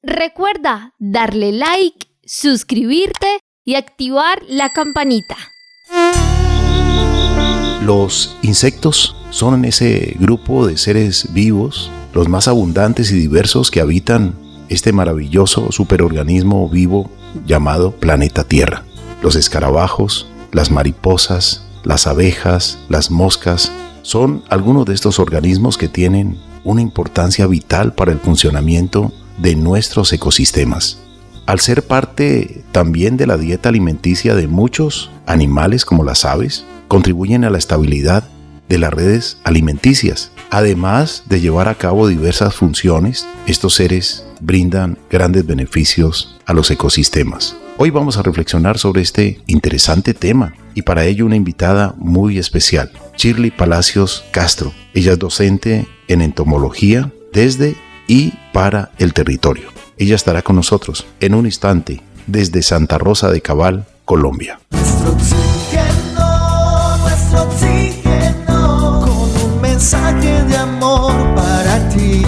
Recuerda darle like, suscribirte y activar la campanita. Los insectos son ese grupo de seres vivos, los más abundantes y diversos que habitan este maravilloso superorganismo vivo llamado planeta Tierra. Los escarabajos, las mariposas, las abejas, las moscas, son algunos de estos organismos que tienen una importancia vital para el funcionamiento de nuestros ecosistemas. Al ser parte también de la dieta alimenticia de muchos animales como las aves, contribuyen a la estabilidad de las redes alimenticias. Además de llevar a cabo diversas funciones, estos seres brindan grandes beneficios a los ecosistemas. Hoy vamos a reflexionar sobre este interesante tema y para ello una invitada muy especial, Shirley Palacios Castro. Ella es docente en entomología desde y para el territorio. Ella estará con nosotros en un instante desde Santa Rosa de Cabal, Colombia. Nuestro oxígeno, con un mensaje de amor para ti.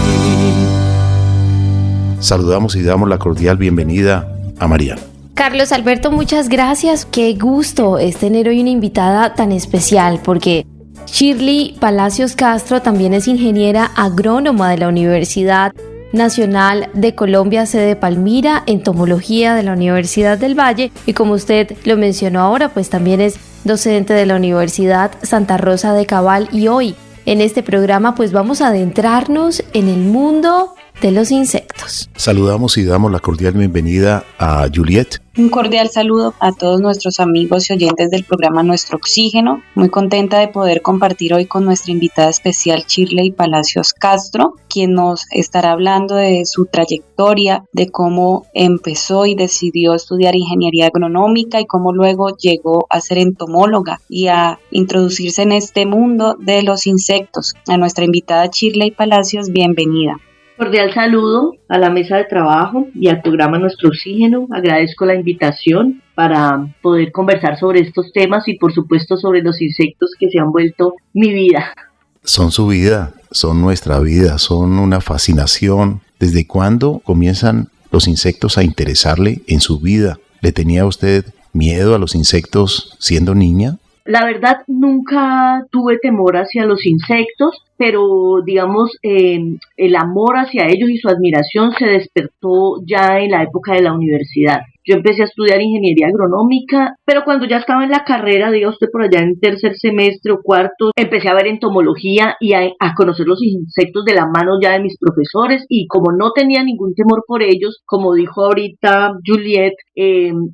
Saludamos y damos la cordial bienvenida a Mariana. Carlos Alberto, muchas gracias. Qué gusto es tener hoy una invitada tan especial porque Shirley Palacios Castro también es ingeniera agrónoma de la Universidad Nacional de Colombia, sede Palmira, entomología de la Universidad del Valle y como usted lo mencionó ahora, pues también es docente de la Universidad Santa Rosa de Cabal y hoy en este programa pues vamos a adentrarnos en el mundo de los insectos. Saludamos y damos la cordial bienvenida a Juliet. Un cordial saludo a todos nuestros amigos y oyentes del programa Nuestro Oxígeno. Muy contenta de poder compartir hoy con nuestra invitada especial Shirley Palacios Castro, quien nos estará hablando de su trayectoria, de cómo empezó y decidió estudiar ingeniería agronómica y cómo luego llegó a ser entomóloga y a introducirse en este mundo de los insectos. A nuestra invitada Shirley Palacios, bienvenida. Cordial saludo a la mesa de trabajo y al programa Nuestro Oxígeno. Agradezco la invitación para poder conversar sobre estos temas y por supuesto sobre los insectos que se han vuelto mi vida. Son su vida, son nuestra vida, son una fascinación. ¿Desde cuándo comienzan los insectos a interesarle en su vida? ¿Le tenía usted miedo a los insectos siendo niña? La verdad, nunca tuve temor hacia los insectos, pero digamos, el amor hacia ellos y su admiración se despertó ya en la época de la universidad. Yo empecé a estudiar ingeniería agronómica, pero cuando ya estaba en la carrera, diga usted por allá en tercer semestre o cuarto, empecé a ver entomología y a conocer los insectos de la mano ya de mis profesores y como no tenía ningún temor por ellos, como dijo ahorita Juliet,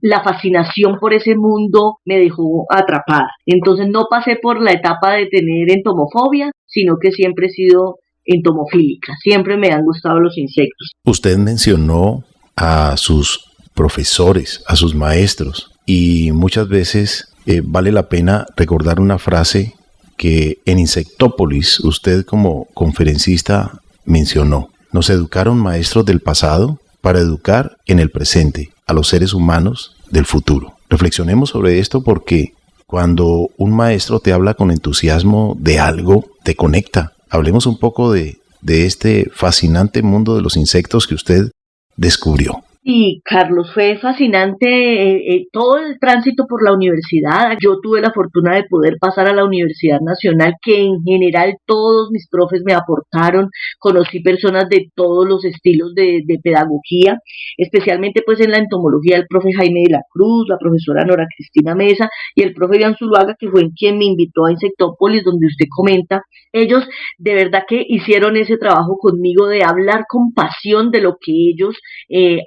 la fascinación por ese mundo me dejó atrapada. Entonces no pasé por la etapa de tener entomofobia, sino que siempre he sido entomofílica, siempre me han gustado los insectos. Usted mencionó a sus profesores, a sus maestros y muchas veces vale la pena recordar una frase que en Insectópolis usted como conferencista mencionó. Nos educaron maestros del pasado para educar en el presente a los seres humanos del futuro. Reflexionemos sobre esto porque cuando un maestro te habla con entusiasmo de algo, te conecta. Hablemos un poco de este fascinante mundo de los insectos que usted descubrió. Sí, Carlos, fue fascinante todo el tránsito por la universidad. Yo tuve la fortuna de poder pasar a la Universidad Nacional, que en general todos mis profes me aportaron. Conocí personas de todos los estilos de pedagogía, especialmente pues en la entomología el profe Jaime de la Cruz, la profesora Nora Cristina Mesa y el profe Iván Zuluaga, que fue quien me invitó a Insectópolis, donde usted comenta. Ellos de verdad que hicieron ese trabajo conmigo de hablar con pasión de lo que ellos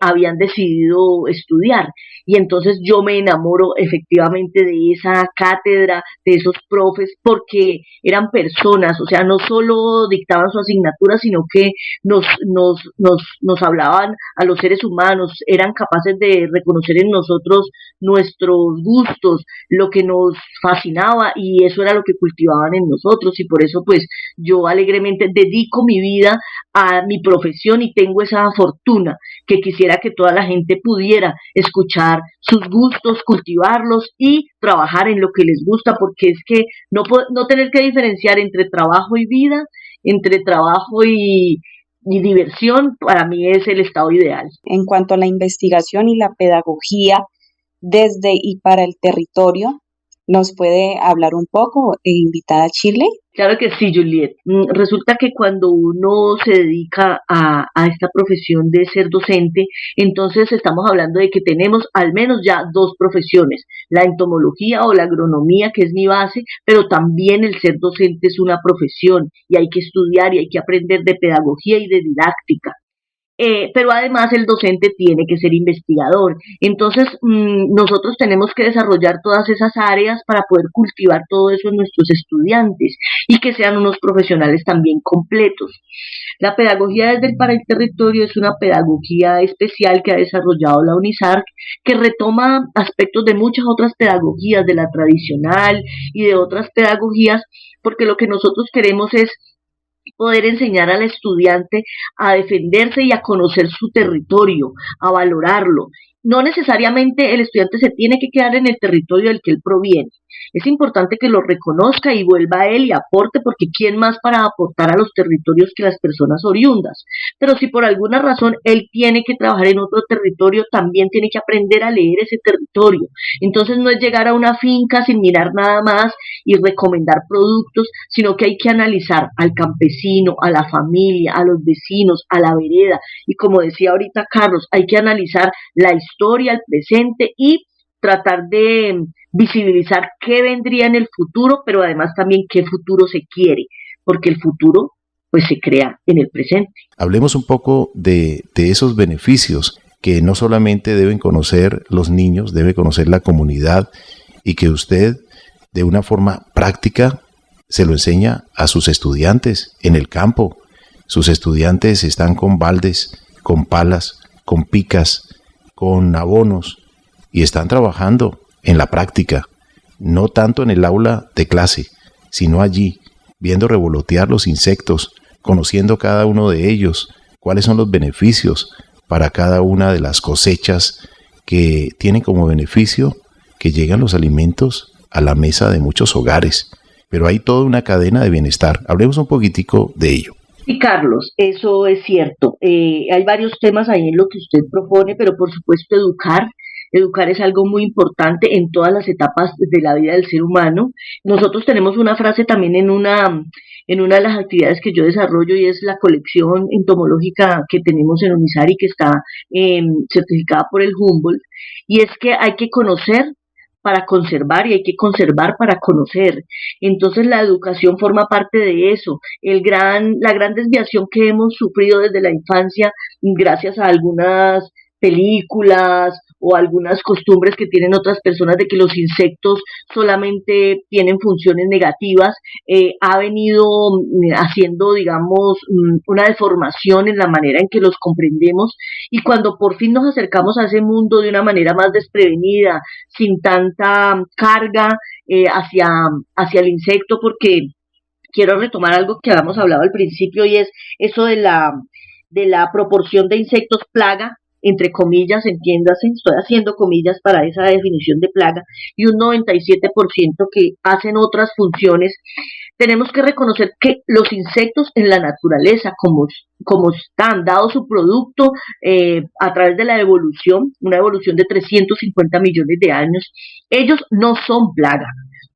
habían decidido estudiar y entonces yo me enamoro efectivamente de esa cátedra, de esos profes, porque eran personas, o sea, no solo dictaban su asignatura, sino que nos hablaban a los seres humanos, eran capaces de reconocer en nosotros nuestros gustos, lo que nos fascinaba y eso era lo que cultivaban en nosotros y por eso pues yo alegremente dedico mi vida a mi profesión y tengo esa fortuna que quisiera que toda la gente pudiera escuchar sus gustos, cultivarlos y trabajar en lo que les gusta, porque es que no tener que diferenciar entre trabajo y vida, entre trabajo y y diversión, para mí es el estado ideal. En cuanto a la investigación y la pedagogía desde y para el territorio, ¿nos puede hablar un poco, invitada Shirley? Claro que sí, Juliet. Resulta que cuando uno se dedica a esta profesión de ser docente, entonces estamos hablando de que tenemos al menos ya dos profesiones, la entomología o la agronomía, que es mi base, pero también el ser docente es una profesión y hay que estudiar y hay que aprender de pedagogía y de didáctica. Pero además el docente tiene que ser investigador. Entonces, nosotros tenemos que desarrollar todas esas áreas para poder cultivar todo eso en nuestros estudiantes y que sean unos profesionales también completos. La pedagogía desde el para el territorio es una pedagogía especial que ha desarrollado la UNISARC, que retoma aspectos de muchas otras pedagogías, de la tradicional y de otras pedagogías, porque lo que nosotros queremos es poder enseñar al estudiante a defenderse y a conocer su territorio, a valorarlo. No necesariamente el estudiante se tiene que quedar en el territorio del que él proviene. Es importante que lo reconozca y vuelva a él y aporte, porque ¿quién más para aportar a los territorios que las personas oriundas? Pero si por alguna razón él tiene que trabajar en otro territorio, también tiene que aprender a leer ese territorio. Entonces no es llegar a una finca sin mirar nada más y recomendar productos, sino que hay que analizar al campesino, a la familia, a los vecinos, a la vereda. Y como decía ahorita Carlos, hay que analizar la historia, el presente y tratar de visibilizar qué vendría en el futuro, pero además también qué futuro se quiere, porque el futuro pues se crea en el presente. Hablemos un poco de esos beneficios que no solamente deben conocer los niños, debe conocer la comunidad, y que usted de una forma práctica se lo enseña a sus estudiantes en el campo. Sus estudiantes están con baldes, con palas, con picas, con abonos, y están trabajando en la práctica, no tanto en el aula de clase, sino allí, viendo revolotear los insectos, conociendo cada uno de ellos, cuáles son los beneficios para cada una de las cosechas que tienen como beneficio que llegan los alimentos a la mesa de muchos hogares. Pero hay toda una cadena de bienestar. Hablemos un poquitico de ello. Sí, Carlos, eso es cierto. Hay varios temas ahí en lo que usted propone, pero por supuesto educar. Educar es algo muy importante en todas las etapas de la vida del ser humano. Nosotros tenemos una frase también en una de las actividades que yo desarrollo, y es la colección entomológica que tenemos en UNISAR y que está certificada por el Humboldt, y es que hay que conocer para conservar y hay que conservar para conocer. Entonces la educación forma parte de eso. La gran desviación que hemos sufrido desde la infancia, gracias a algunas películas o algunas costumbres que tienen otras personas de que los insectos solamente tienen funciones negativas, ha venido haciendo, digamos, una deformación en la manera en que los comprendemos, y cuando por fin nos acercamos a ese mundo de una manera más desprevenida, sin tanta carga hacia el insecto, porque quiero retomar algo que habíamos hablado al principio, y es eso de la proporción de insectos plaga, entre comillas, entiéndase, estoy haciendo comillas para esa definición de plaga, y un 97% que hacen otras funciones. Tenemos que reconocer que los insectos en la naturaleza, como están, dado su producto a través de la evolución, una evolución de 350 millones de años, ellos no son plaga.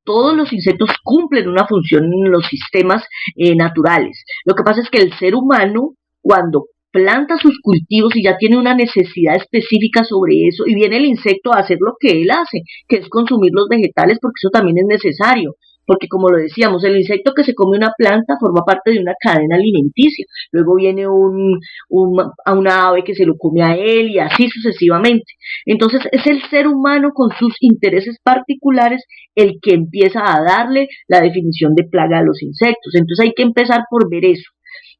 Todos los insectos cumplen una función en los sistemas naturales. Lo que pasa es que el ser humano, cuando planta sus cultivos y ya tiene una necesidad específica sobre eso, y viene el insecto a hacer lo que él hace, que es consumir los vegetales, porque eso también es necesario, porque como lo decíamos, el insecto que se come una planta forma parte de una cadena alimenticia, luego viene una ave que se lo come a él, y así sucesivamente. Entonces es el ser humano con sus intereses particulares el que empieza a darle la definición de plaga a los insectos. Entonces hay que empezar por ver eso.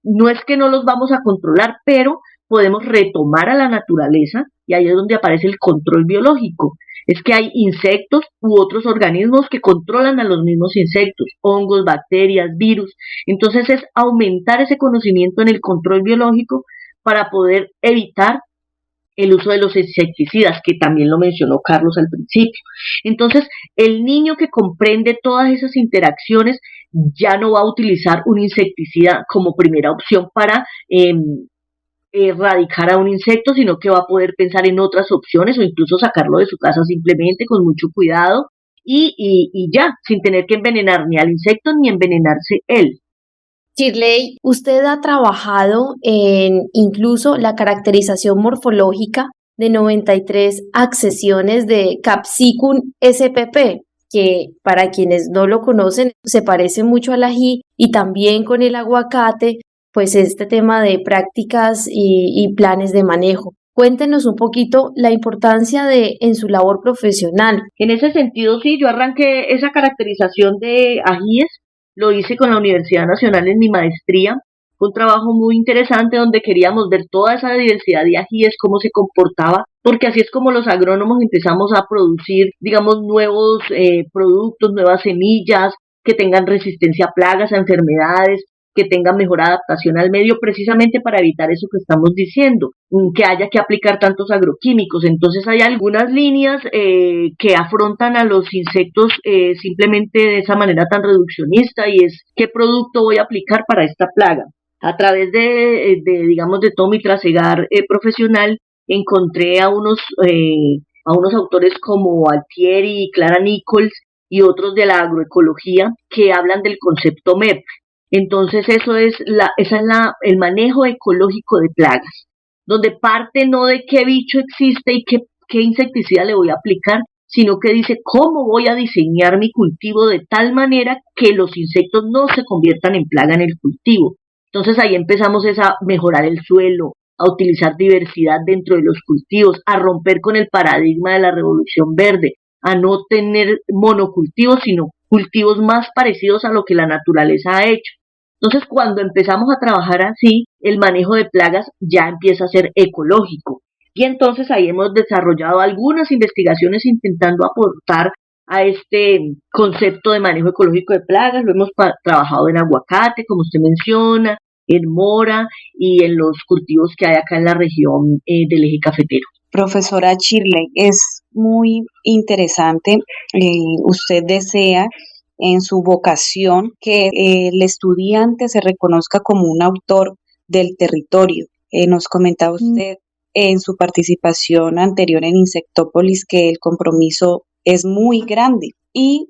No es que no los vamos a controlar, pero podemos retomar a la naturaleza, y ahí es donde aparece el control biológico. Es que hay insectos u otros organismos que controlan a los mismos insectos, hongos, bacterias, virus. Entonces es aumentar ese conocimiento en el control biológico para poder evitar el uso de los insecticidas, que también lo mencionó Carlos al principio. Entonces, el niño que comprende todas esas interacciones ya no va a utilizar un insecticida como primera opción para erradicar a un insecto, sino que va a poder pensar en otras opciones o incluso sacarlo de su casa simplemente con mucho cuidado y ya, sin tener que envenenar ni al insecto ni envenenarse él. Shirley, usted ha trabajado en incluso la caracterización morfológica de 93 accesiones de Capsicum spp, que para quienes no lo conocen se parece mucho al ají, y también con el aguacate, pues este tema de prácticas y planes de manejo. Cuéntenos un poquito la importancia en su labor profesional. En ese sentido, sí, yo arranqué esa caracterización de ajíes, lo hice con la Universidad Nacional en mi maestría. Fue un trabajo muy interesante donde queríamos ver toda esa diversidad de ajíes, cómo se comportaba, porque así es como los agrónomos empezamos a producir, digamos, nuevos productos, nuevas semillas, que tengan resistencia a plagas, a enfermedades, que tengan mejor adaptación al medio, precisamente para evitar eso que estamos diciendo, que haya que aplicar tantos agroquímicos. Entonces hay algunas líneas que afrontan a los insectos simplemente de esa manera tan reduccionista, y es qué producto voy a aplicar para esta plaga. A través digamos, de todo mi trasegar profesional, encontré a unos autores como Altieri y Clara Nichols y otros de la agroecología que hablan del concepto MEP. Entonces el manejo ecológico de plagas, donde parte no de qué bicho existe y qué insecticida le voy a aplicar, sino que dice cómo voy a diseñar mi cultivo de tal manera que los insectos no se conviertan en plaga en el cultivo. Entonces ahí empezamos a mejorar el suelo, a utilizar diversidad dentro de los cultivos, a romper con el paradigma de la revolución verde, a no tener monocultivos, sino cultivos más parecidos a lo que la naturaleza ha hecho. Entonces, cuando empezamos a trabajar así, el manejo de plagas ya empieza a ser ecológico. Y entonces ahí hemos desarrollado algunas investigaciones intentando aportar a este concepto de manejo ecológico de plagas. Lo hemos trabajado en aguacate, como usted menciona, en mora y en los cultivos que hay acá en la región del eje cafetero. Profesora Shirley, es muy interesante. Usted desea en su vocación que el estudiante se reconozca como un autor del territorio. Nos comentaba usted en su participación anterior en Insectópolis que el compromiso es muy grande, y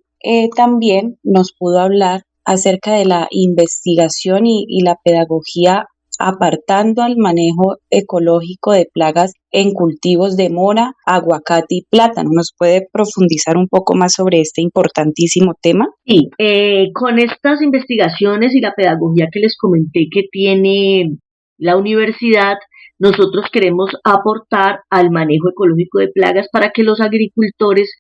también nos pudo hablar acerca de la investigación y la pedagogía apartando al manejo ecológico de plagas en cultivos de mora, aguacate y plátano. ¿Nos puede profundizar un poco más sobre este importantísimo tema? Sí, con estas investigaciones y la pedagogía que les comenté que tiene la universidad, nosotros queremos aportar al manejo ecológico de plagas para que los agricultores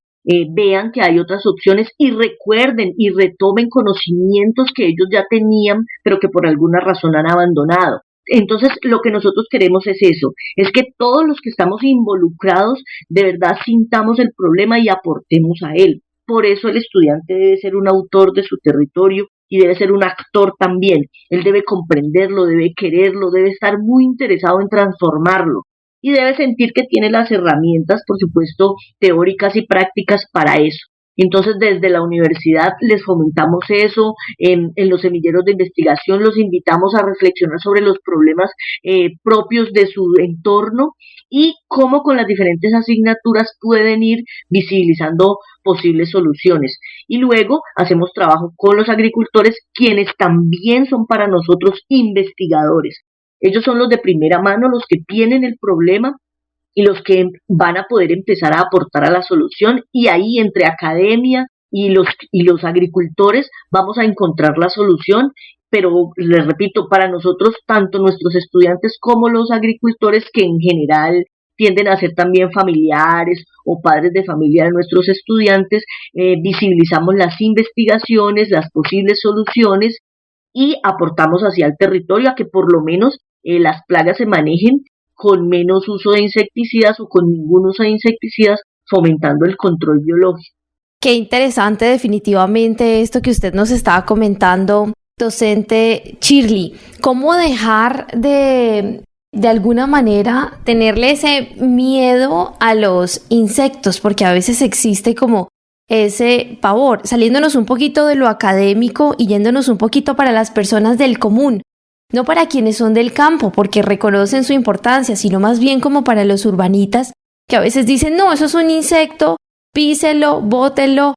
vean que hay otras opciones y recuerden y retomen conocimientos que ellos ya tenían, pero que por alguna razón han abandonado. Entonces, lo que nosotros queremos es eso, es que todos los que estamos involucrados de verdad sintamos el problema y aportemos a él. Por eso el estudiante debe ser un autor de su territorio y debe ser un actor también. Él debe comprenderlo, debe quererlo, debe estar muy interesado en transformarlo y debe sentir que tiene las herramientas, por supuesto, teóricas y prácticas para eso. Entonces, desde la universidad les fomentamos eso, en los semilleros de investigación los invitamos a reflexionar sobre los problemas propios de su entorno y cómo con las diferentes asignaturas pueden ir visibilizando posibles soluciones. Y luego hacemos trabajo con los agricultores, quienes también son para nosotros investigadores. Ellos son los de primera mano, los que tienen el problema y los que van a poder empezar a aportar a la solución, y ahí entre academia y los agricultores vamos a encontrar la solución. Pero les repito, para nosotros, tanto nuestros estudiantes como los agricultores, que en general tienden a ser también familiares o padres de familia de nuestros estudiantes, visibilizamos las investigaciones, las posibles soluciones y aportamos hacia el territorio a que por lo menos las plagas se manejen con menos uso de insecticidas o con ningún uso de insecticidas, fomentando el control biológico. Qué interesante definitivamente esto que usted nos estaba comentando, docente Shirley. ¿Cómo dejar de alguna manera tenerle ese miedo a los insectos? Porque a veces existe como ese pavor, saliéndonos un poquito de lo académico y yéndonos un poquito para las personas del común, no para quienes son del campo porque reconocen su importancia, sino más bien como para los urbanitas que a veces dicen, no, eso es un insecto, píselo, bótelo,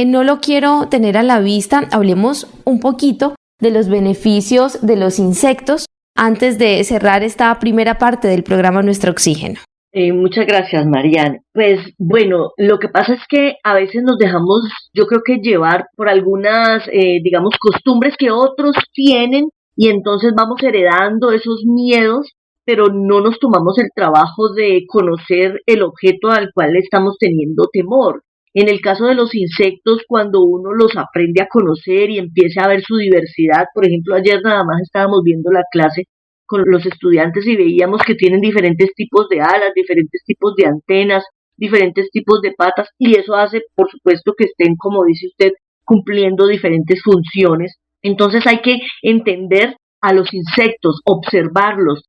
no lo quiero tener a la vista. Hablemos un poquito de los beneficios de los insectos antes de cerrar esta primera parte del programa Nuestro Oxígeno. Muchas gracias, Mariana. Pues bueno, lo que pasa es que a veces nos dejamos, yo creo que llevar por algunas, digamos, costumbres que otros tienen y entonces vamos heredando esos miedos, pero no nos tomamos el trabajo de conocer el objeto al cual le estamos teniendo temor. En el caso de los insectos, cuando uno los aprende a conocer y empieza a ver su diversidad, por ejemplo, ayer nada más estábamos viendo la clase con los estudiantes y veíamos que tienen diferentes tipos de alas, diferentes tipos de antenas, diferentes tipos de patas, y eso hace, por supuesto, que estén, como dice usted, cumpliendo diferentes funciones. Entonces hay que entender a los insectos, observarlos,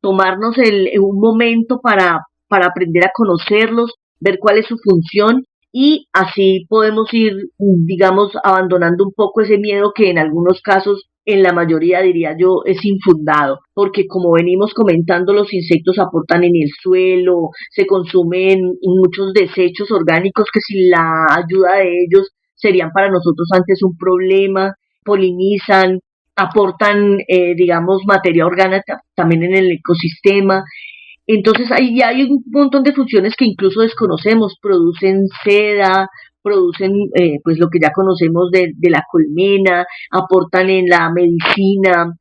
tomarnos un momento para aprender a conocerlos, ver cuál es su función, y así podemos ir, digamos, abandonando un poco ese miedo que en algunos casos, en la mayoría diría yo, es infundado, porque como venimos comentando, los insectos aportan en el suelo, se consumen muchos desechos orgánicos que sin la ayuda de ellos serían para nosotros antes un problema, polinizan, aportan, digamos, materia orgánica también en el ecosistema. Entonces ahí hay un montón de funciones que incluso desconocemos, producen seda, producen pues lo que ya conocemos de la colmena, aportan en la medicina,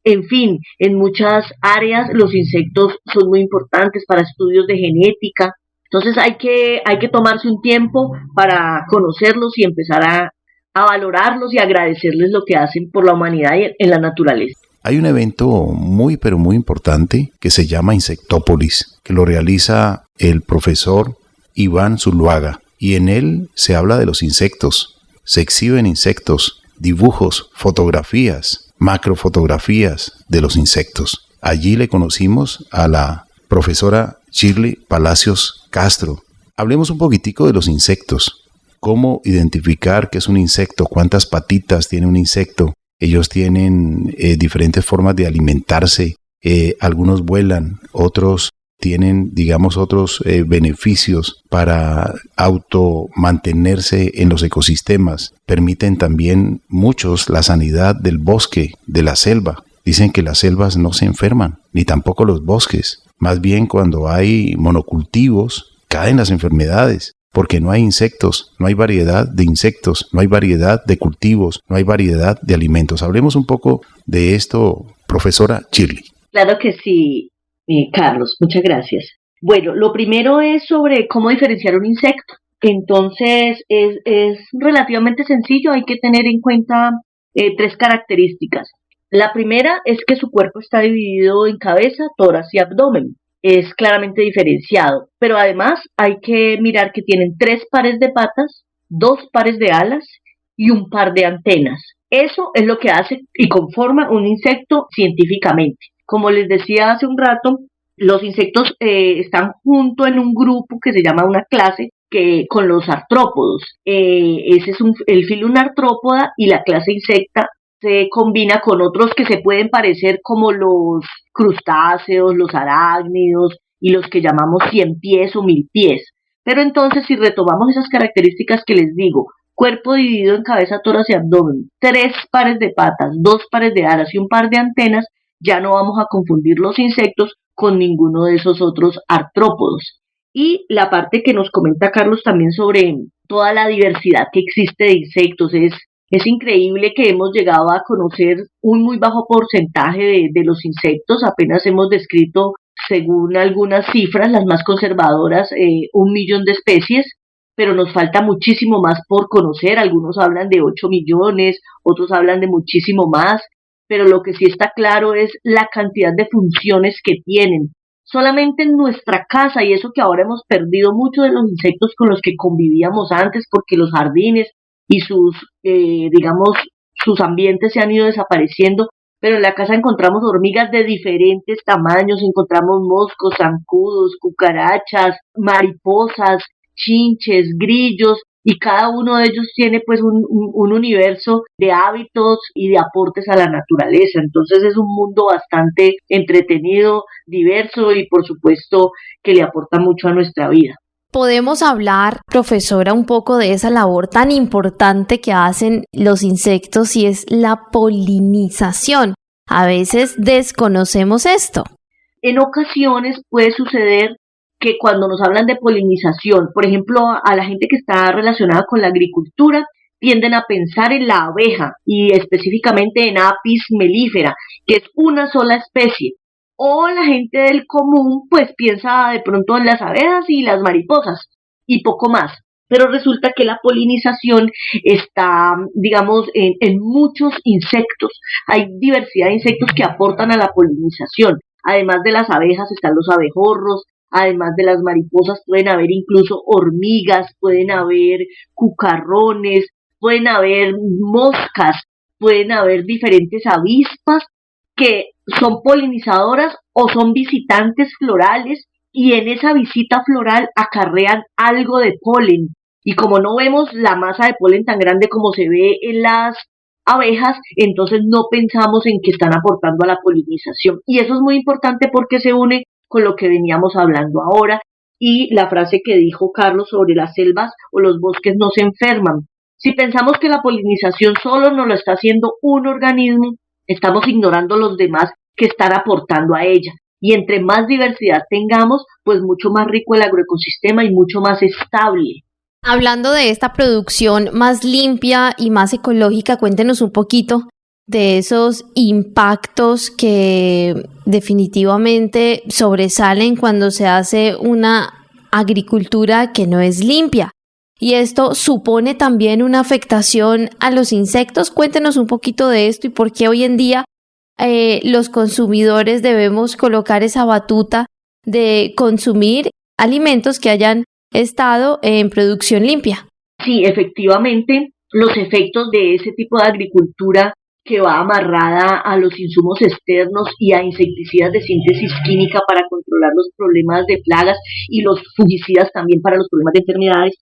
en fin, en muchas áreas los insectos son muy importantes para estudios de genética. Entonces hay que tomarse un tiempo para conocerlos y empezar a valorarlos y agradecerles lo que hacen por la humanidad y en la naturaleza. Hay un evento muy pero muy importante que se llama Insectópolis, que lo realiza el profesor Iván Zuluaga, y en él se habla de los insectos, se exhiben insectos, dibujos, fotografías, macrofotografías de los insectos. Allí le conocimos a la profesora Shirley Palacios Castro. Hablemos un poquitico de los insectos, cómo identificar qué es un insecto, cuántas patitas tiene un insecto. Ellos tienen diferentes formas de alimentarse, algunos vuelan, otros tienen, digamos, otros beneficios para automantenerse en los ecosistemas. Permiten también muchos la sanidad del bosque, de la selva. Dicen que las selvas no se enferman, ni tampoco los bosques. Más bien cuando hay monocultivos, caen las enfermedades. Porque no hay insectos, no hay variedad de insectos, no hay variedad de cultivos, no hay variedad de alimentos. Hablemos un poco de esto, profesora Shirley. Claro que sí, Carlos, muchas gracias. Bueno, lo primero es sobre cómo diferenciar un insecto. Entonces, es relativamente sencillo, hay que tener en cuenta 3 características. La primera es que su cuerpo está dividido en cabeza, tórax y abdomen. Es claramente diferenciado, pero además hay que mirar que tienen 3 pares de patas, 2 pares de alas y un par de antenas. Eso es lo que hace y conforma un insecto científicamente. Como les decía hace un rato, los insectos están junto en un grupo que se llama una clase que con los artrópodos. Ese es el filo un artrópoda y la clase insecta se combina con otros que se pueden parecer como los crustáceos, los arácnidos y los que llamamos 100 pies o 1000 pies. Pero entonces si retomamos esas características que les digo, cuerpo dividido en cabeza, tórax y abdomen, 3 pares de patas, 2 pares de alas y un par de antenas, ya no vamos a confundir los insectos con ninguno de esos otros artrópodos. Y la parte que nos comenta Carlos también sobre toda la diversidad que existe de insectos, es increíble que hemos llegado a conocer un muy bajo porcentaje de los insectos, apenas hemos descrito, según algunas cifras, las más conservadoras, 1 millón de especies, pero nos falta muchísimo más por conocer, algunos hablan de 8 millones, otros hablan de muchísimo más, pero lo que sí está claro es la cantidad de funciones que tienen. Solamente en nuestra casa, y eso que ahora hemos perdido mucho de los insectos con los que convivíamos antes, porque los jardines y digamos, sus ambientes se han ido desapareciendo, pero en la casa encontramos hormigas de diferentes tamaños, encontramos moscos, zancudos, cucarachas, mariposas, chinches, grillos, y cada uno de ellos tiene pues un universo de hábitos y de aportes a la naturaleza. Entonces es un mundo bastante entretenido, diverso y por supuesto que le aporta mucho a nuestra vida. Podemos hablar, profesora, un poco de esa labor tan importante que hacen los insectos y es la polinización. A veces desconocemos esto. En ocasiones puede suceder que cuando nos hablan de polinización, por ejemplo, a la gente que está relacionada con la agricultura, tienden a pensar en la abeja y específicamente en Apis mellifera, que es una sola especie. O la gente del común pues piensa de pronto en las abejas y las mariposas y poco más. Pero resulta que la polinización está, digamos, en muchos insectos. Hay diversidad de insectos que aportan a la polinización. Además de las abejas están los abejorros, además de las mariposas pueden haber incluso hormigas, pueden haber cucarrones, pueden haber moscas, pueden haber diferentes avispas que son polinizadoras o son visitantes florales y en esa visita floral acarrean algo de polen. Y como no vemos la masa de polen tan grande como se ve en las abejas, entonces no pensamos en que están aportando a la polinización. Y eso es muy importante porque se une con lo que veníamos hablando ahora y la frase que dijo Carlos sobre las selvas o los bosques no se enferman. Si pensamos que la polinización solo nos lo está haciendo un organismo, estamos ignorando los demás que están aportando a ella. Y entre más diversidad tengamos, pues mucho más rico el agroecosistema y mucho más estable. Hablando de esta producción más limpia y más ecológica, cuéntenos un poquito de esos impactos que definitivamente sobresalen cuando se hace una agricultura que no es limpia. Y esto supone también una afectación a los insectos. Cuéntenos un poquito de esto y por qué hoy en día los consumidores debemos colocar esa batuta de consumir alimentos que hayan estado en producción limpia. Sí, efectivamente, los efectos de ese tipo de agricultura que va amarrada a los insumos externos y a insecticidas de síntesis química para controlar los problemas de plagas y los fungicidas también para los problemas de enfermedades,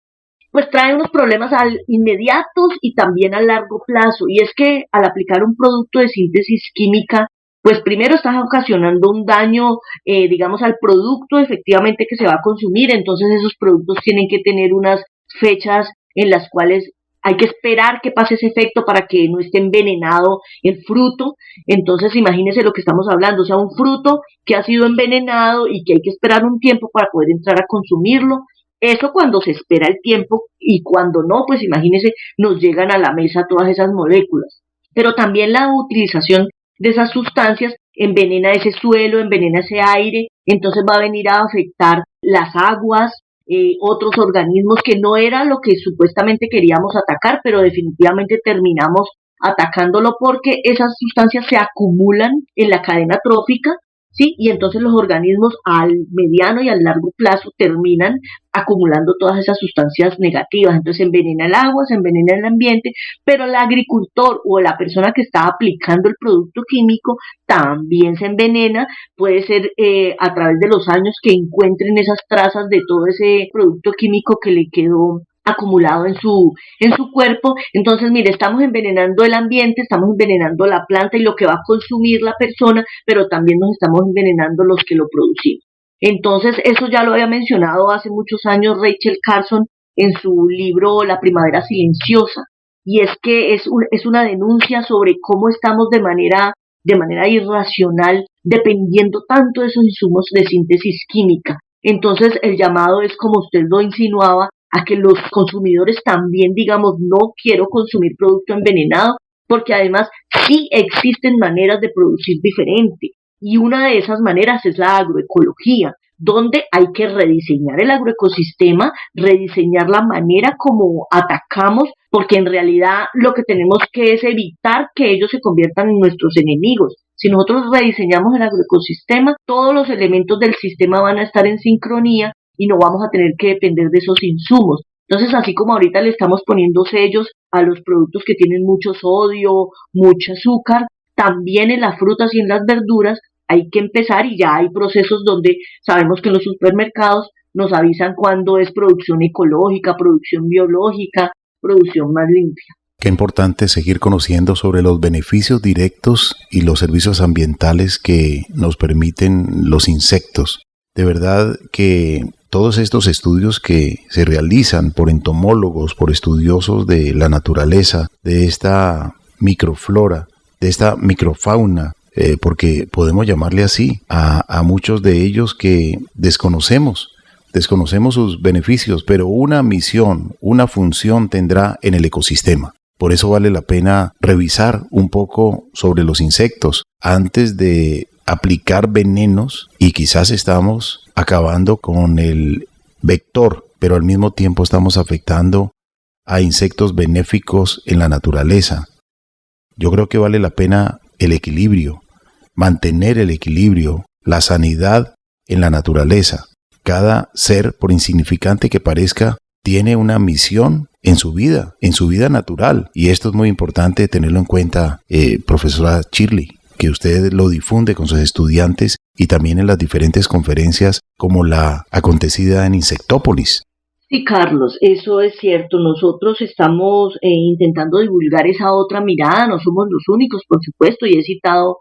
pues trae unos problemas inmediatos y también a largo plazo. Y es que al aplicar un producto de síntesis química, pues primero estás ocasionando un daño, digamos, al producto efectivamente que se va a consumir. Entonces esos productos tienen que tener unas fechas en las cuales hay que esperar que pase ese efecto para que no esté envenenado el fruto. Entonces imagínense lo que estamos hablando, o sea, un fruto que ha sido envenenado y que hay que esperar un tiempo para poder entrar a consumirlo. Eso cuando se espera el tiempo y cuando no, pues imagínense, nos llegan a la mesa todas esas moléculas. Pero también la utilización de esas sustancias envenena ese suelo, envenena ese aire, entonces va a venir a afectar las aguas, otros organismos que no era lo que supuestamente queríamos atacar, pero definitivamente terminamos atacándolo porque esas sustancias se acumulan en la cadena trófica, ¿sí? Y entonces los organismos al mediano y al largo plazo terminan acumulando todas esas sustancias negativas. Entonces envenena el agua, se envenena el ambiente, pero el agricultor o la persona que está aplicando el producto químico también se envenena. Puede ser a través de los años que encuentren esas trazas de todo ese producto químico que le quedó acumulado en su cuerpo. Entonces, mire, estamos envenenando el ambiente, estamos envenenando la planta y lo que va a consumir la persona, pero también nos estamos envenenando los que lo producimos. Entonces, eso ya lo había mencionado hace muchos años Rachel Carson en su libro La primavera silenciosa, y es que es una denuncia sobre cómo estamos de manera irracional dependiendo tanto de esos insumos de síntesis química. Entonces, el llamado es, como usted lo insinuaba, a que los consumidores también digamos no quiero consumir producto envenenado, porque además sí existen maneras de producir diferente y una de esas maneras es la agroecología, donde hay que rediseñar el agroecosistema, rediseñar la manera como atacamos, porque en realidad lo que tenemos que es evitar que ellos se conviertan en nuestros enemigos. Si nosotros rediseñamos el agroecosistema, todos los elementos del sistema van a estar en sincronía y no vamos a tener que depender de esos insumos. Entonces, así como ahorita le estamos poniendo sellos a los productos que tienen mucho sodio, mucho azúcar, también en las frutas y en las verduras hay que empezar y ya hay procesos donde sabemos que en los supermercados nos avisan cuándo es producción ecológica, producción biológica, producción más limpia. Qué importante seguir conociendo sobre los beneficios directos y los servicios ambientales que nos permiten los insectos. De verdad que todos estos estudios que se realizan por entomólogos, por estudiosos de la naturaleza, de esta microflora, de esta microfauna, porque podemos llamarle así a muchos de ellos que desconocemos sus beneficios, pero una misión, una función tendrá en el ecosistema. Por eso vale la pena revisar un poco sobre los insectos antes de aplicar venenos, y quizás estamos acabando con el vector, pero al mismo tiempo estamos afectando a insectos benéficos en la naturaleza. Yo creo que vale la pena el equilibrio, mantener el equilibrio, la sanidad en la naturaleza. Cada ser, por insignificante que parezca, tiene una misión en su vida natural. Y esto es muy importante tenerlo en cuenta, profesora Shirley, que usted lo difunde con sus estudiantes y también en las diferentes conferencias como la acontecida en Insectópolis. Sí, Carlos, eso es cierto. Nosotros estamos intentando divulgar esa otra mirada. No somos los únicos, por supuesto, y he citado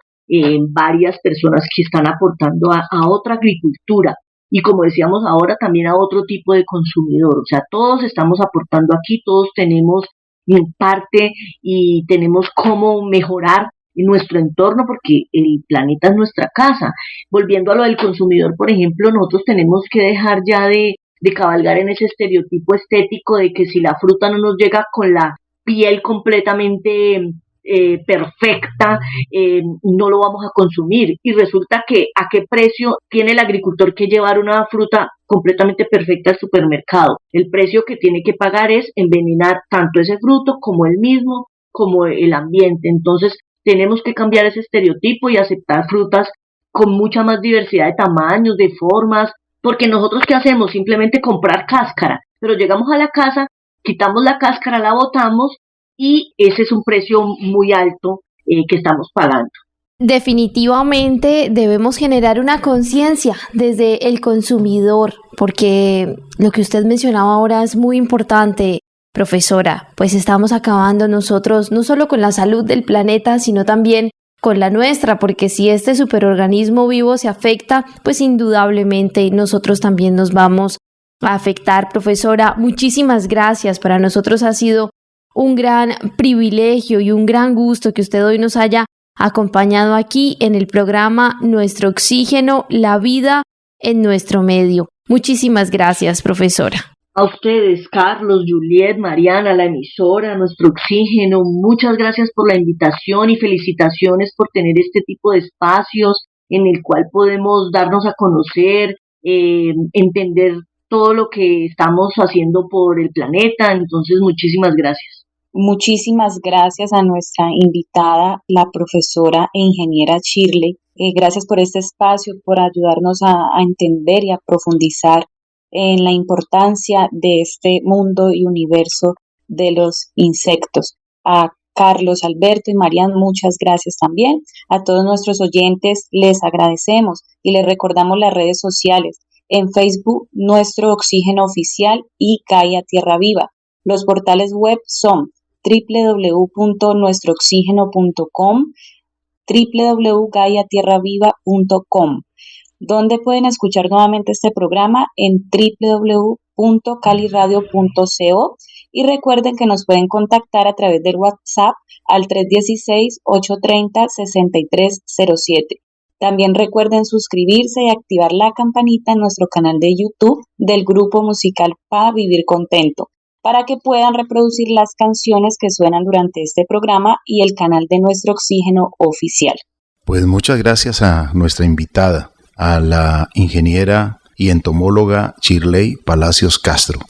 varias personas que están aportando a otra agricultura. Y como decíamos ahora, también a otro tipo de consumidor. O sea, todos estamos aportando aquí, todos tenemos parte y tenemos cómo mejorar nuestro entorno, porque el planeta es nuestra casa. Volviendo a lo del consumidor, por ejemplo, nosotros tenemos que dejar ya de cabalgar en ese estereotipo estético de que si la fruta no nos llega con la piel completamente perfecta, no lo vamos a consumir. Y resulta que ¿a qué precio tiene el agricultor que llevar una fruta completamente perfecta al supermercado? El precio que tiene que pagar es envenenar tanto ese fruto como el mismo, como el ambiente. Entonces tenemos que cambiar ese estereotipo y aceptar frutas con mucha más diversidad de tamaños, de formas, porque nosotros ¿qué hacemos? Simplemente comprar cáscara, pero llegamos a la casa, quitamos la cáscara, la botamos, y ese es un precio muy alto que estamos pagando. Definitivamente debemos generar una conciencia desde el consumidor, porque lo que usted mencionaba ahora es muy importante, profesora, pues estamos acabando nosotros no solo con la salud del planeta, sino también con la nuestra, porque si este superorganismo vivo se afecta, pues indudablemente nosotros también nos vamos a afectar. Profesora, muchísimas gracias. Para nosotros ha sido un gran privilegio y un gran gusto que usted hoy nos haya acompañado aquí en el programa Nuestro Oxígeno, la vida en nuestro medio. Muchísimas gracias, profesora. A ustedes, Carlos, Juliet, Mariana, la emisora, Nuestro Oxígeno, muchas gracias por la invitación y felicitaciones por tener este tipo de espacios en el cual podemos darnos a conocer, entender todo lo que estamos haciendo por el planeta. Entonces, muchísimas gracias. Muchísimas gracias a nuestra invitada, la profesora e ingeniera Shirley. Gracias por este espacio, por ayudarnos a entender y a profundizar en la importancia de este mundo y universo de los insectos. A Carlos, Alberto y Marian, muchas gracias también. A todos nuestros oyentes les agradecemos y les recordamos las redes sociales. En Facebook, Nuestro Oxígeno Oficial y Gaia Tierra Viva. Los portales web son www.nuestrooxigeno.com, www.gaiatierraviva.com, donde pueden escuchar nuevamente este programa en www.caliradio.co, y recuerden que nos pueden contactar a través del WhatsApp al 316-830-6307. También recuerden suscribirse y activar la campanita en nuestro canal de YouTube del grupo musical Pa Vivir Contento, para que puedan reproducir las canciones que suenan durante este programa y el canal de Nuestro Oxígeno Oficial. Pues muchas gracias a nuestra invitada, a la ingeniera y entomóloga Shirley Palacios Castro.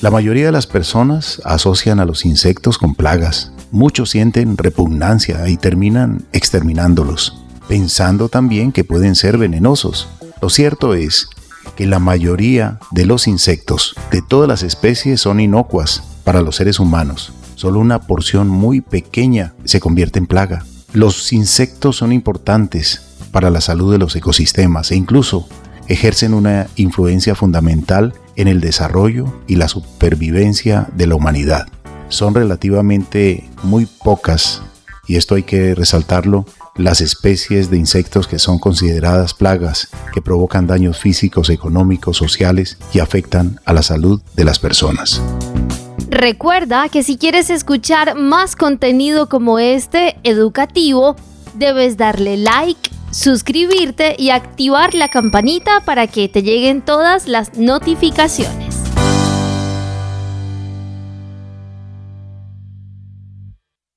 La mayoría de las personas asocian a los insectos con plagas. Muchos sienten repugnancia y terminan exterminándolos, pensando también que pueden ser venenosos. Lo cierto es que la mayoría de los insectos de todas las especies son inocuas para los seres humanos. Solo una porción muy pequeña se convierte en plaga. Los insectos son importantes para la salud de los ecosistemas e incluso ejercen una influencia fundamental en el desarrollo y la supervivencia de la humanidad. Son relativamente muy pocas, y esto hay que resaltarlo, las especies de insectos que son consideradas plagas, que provocan daños físicos, económicos, sociales y afectan a la salud de las personas. Recuerda que si quieres escuchar más contenido como este, educativo, debes darle like, suscribirte y activar la campanita para que te lleguen todas las notificaciones.